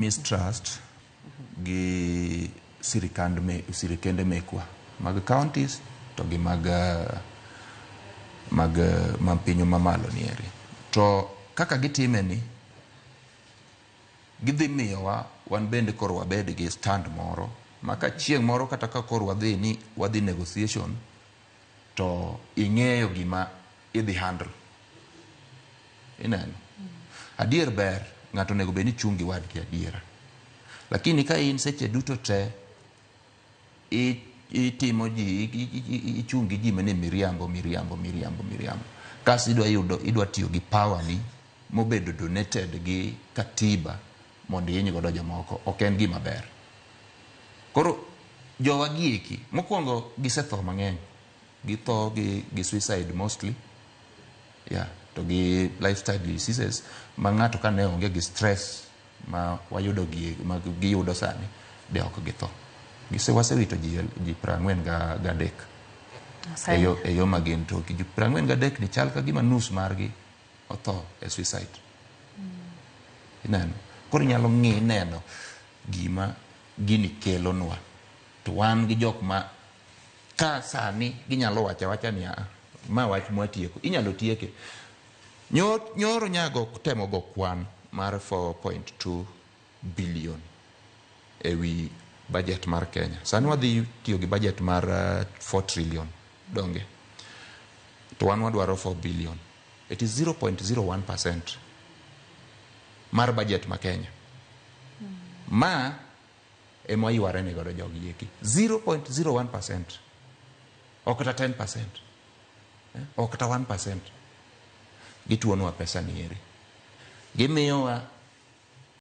mistrust gi sirikende mekwa mag counties to gi mag pinyo mamalo nieri. To kaka gitime ni gidhi miyowa wan bende koro wabed gi stand moro maka chieng' moro kata ka koro wadhi negotiation to ing'eyo gima idhi handle. Ineno adier ber ng'ato nego bed ni chungi wadgi adiera, lakini ka in seche duto te itimo ichungi ji mane miriambo kasi idwa tiyo gi power ni mobedo donated gi katiba mondo yiny godo jomoko, ok en gima ber. Koro jowa gieki mokwongo gisetho mang'eny, githo gi suicide mostly, to gi lifestyle diseases ma ng'ato ka ne onge gi stress ma wayudo giyudo sani de ok githo. Wasewito ji 43 e yo magin to ji 43 ni chal ka gima nus margi otho e suicide. Ineno koro nyalo neno gima gini kelonwa, to wan gi jok ma ka sani ginyalo wacha ni ma wach mwatieko inyalo tieke. Nyoro nyago temo go kwan mar 4.2 billion ewi budget mar Kenya. Sani wadhi tiyo gi budget mar 4 trillion donge, to wan wadwaro 4 billion. It is 0.01% mar budget ma Kenya. Ma emo iware ni godo jogi eki 0.01%, ok ta 10%, ok ta 1%. Gituonwa pesa nieri, gimiyowa